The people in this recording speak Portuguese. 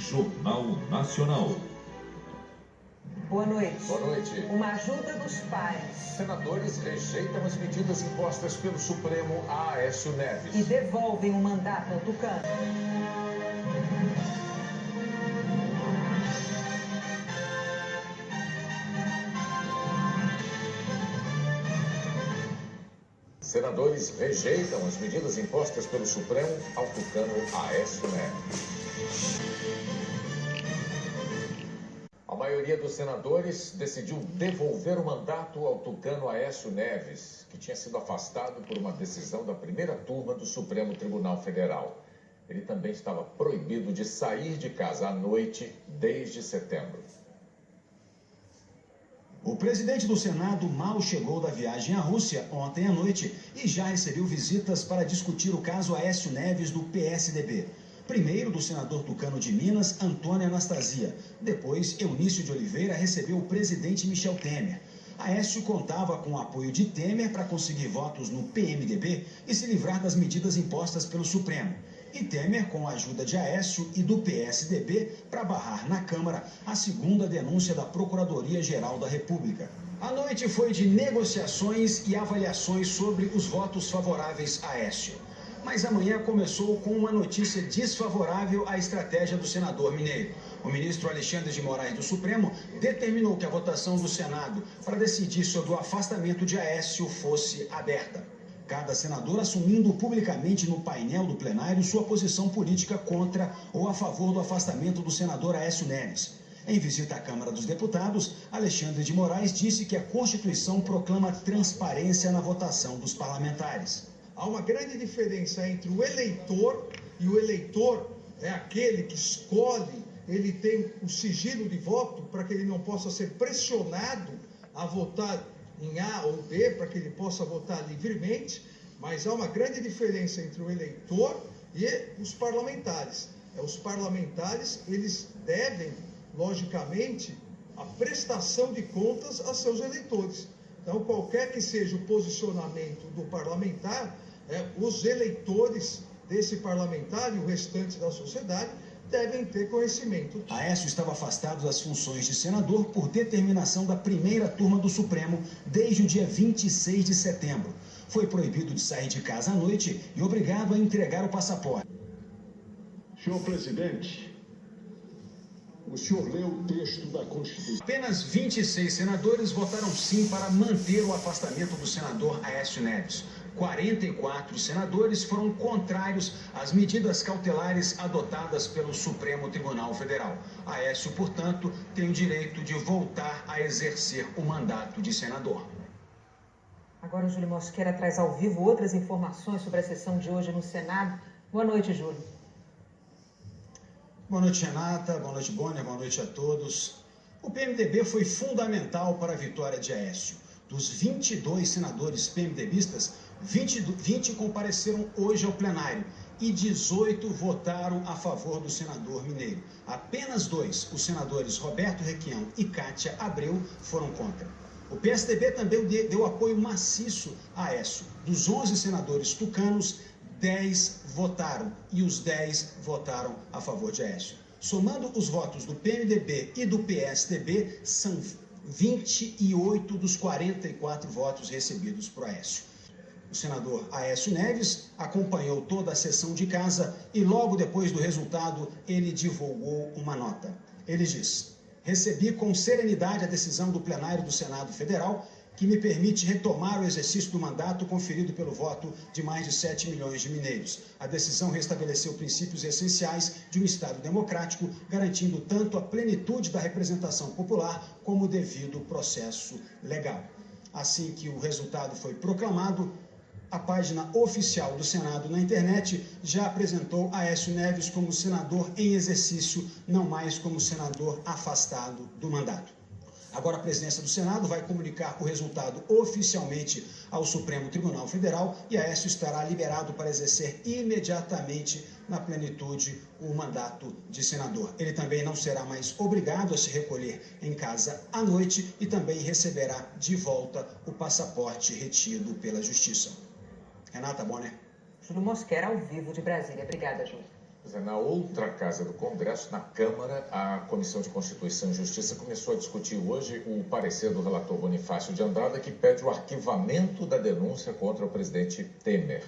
Jornal Nacional. Boa noite. Boa noite. Uma ajuda dos pais. Senadores rejeitam as medidas impostas pelo Supremo a Aécio Neves. E devolvem o mandato ao Tucano. Senadores rejeitam as medidas impostas pelo Supremo ao tucano Aécio Neves. A maioria dos senadores decidiu devolver o mandato ao tucano Aécio Neves, que tinha sido afastado por uma decisão da primeira turma do Supremo Tribunal Federal. Ele também estava proibido de sair de casa à noite desde setembro. O presidente do Senado mal chegou da viagem à Rússia ontem à noite e já recebeu visitas para discutir o caso Aécio Neves do PSDB. Primeiro do senador tucano de Minas, Antônio Anastasia. Depois, Eunício de Oliveira recebeu o presidente Michel Temer. Aécio contava com o apoio de Temer para conseguir votos no PMDB e se livrar das medidas impostas pelo Supremo. E Temer com a ajuda de Aécio e do PSDB para barrar na Câmara a segunda denúncia da Procuradoria-Geral da República. A noite foi de negociações e avaliações sobre os votos favoráveis a Aécio. Mas amanhã começou com uma notícia desfavorável à estratégia do senador mineiro. O ministro Alexandre de Moraes do Supremo determinou que a votação do Senado para decidir sobre o afastamento de Aécio fosse aberta. Cada senador assumindo publicamente no painel do plenário sua posição política contra ou a favor do afastamento do senador Aécio Neves. Em visita à Câmara dos Deputados, Alexandre de Moraes disse que a Constituição proclama transparência na votação dos parlamentares. Há uma grande diferença entre o eleitor, e o eleitor é aquele que escolhe, ele tem o sigilo de voto para que ele não possa ser pressionado a votar em A ou B, para que ele possa votar livremente, mas há uma grande diferença entre o eleitor e os parlamentares. Os parlamentares, eles devem, logicamente, a prestação de contas a seus eleitores. Então, qualquer que seja o posicionamento do parlamentar, os eleitores desse parlamentar e o restante da sociedade devem ter conhecimento. Aécio estava afastado das funções de senador por determinação da primeira turma do Supremo desde o dia 26 de setembro. Foi proibido de sair de casa à noite e obrigado a entregar o passaporte. Senhor presidente, o senhor leu o texto da Constituição. Apenas 26 senadores votaram sim para manter o afastamento do senador Aécio Neves. 44 senadores foram contrários às medidas cautelares adotadas pelo Supremo Tribunal Federal. Aécio, portanto, tem o direito de voltar a exercer o mandato de senador. Agora o Júlio Mosquera traz ao vivo outras informações sobre a sessão de hoje no Senado. Boa noite, Júlio. Boa noite, Renata. Boa noite, Bônia. Boa noite a todos. O PMDB foi fundamental para a vitória de Aécio. Dos 22 senadores PMDBistas, 20 compareceram hoje ao plenário e 18 votaram a favor do senador mineiro. Apenas 2, os senadores Roberto Requião e Cátia Abreu, foram contra. O PSDB também deu apoio maciço a Aécio. Dos 11 senadores tucanos, 10 votaram e os 10 votaram a favor de Aécio. Somando os votos do PMDB e do PSDB, são 28 dos 44 votos recebidos por Aécio. O senador Aécio Neves acompanhou toda a sessão de casa e logo depois do resultado ele divulgou uma nota. Ele diz: recebi com serenidade a decisão do plenário do Senado Federal que me permite retomar o exercício do mandato conferido pelo voto de mais de 7 milhões de mineiros. A decisão restabeleceu princípios essenciais de um Estado democrático, garantindo tanto a plenitude da representação popular como o devido processo legal. Assim que o resultado foi proclamado, a página oficial do Senado na internet já apresentou Aécio Neves como senador em exercício, não mais como senador afastado do mandato. Agora a presidência do Senado vai comunicar o resultado oficialmente ao Supremo Tribunal Federal e Aécio estará liberado para exercer imediatamente na plenitude o mandato de senador. Ele também não será mais obrigado a se recolher em casa à noite e também receberá de volta o passaporte retido pela Justiça. Renata Bonner. Júlio Mosquera, ao vivo de Brasília. Obrigada, Júlio. Na outra casa do Congresso, na Câmara, a Comissão de Constituição e Justiça começou a discutir hoje o parecer do relator Bonifácio de Andrada, que pede o arquivamento da denúncia contra o presidente Temer.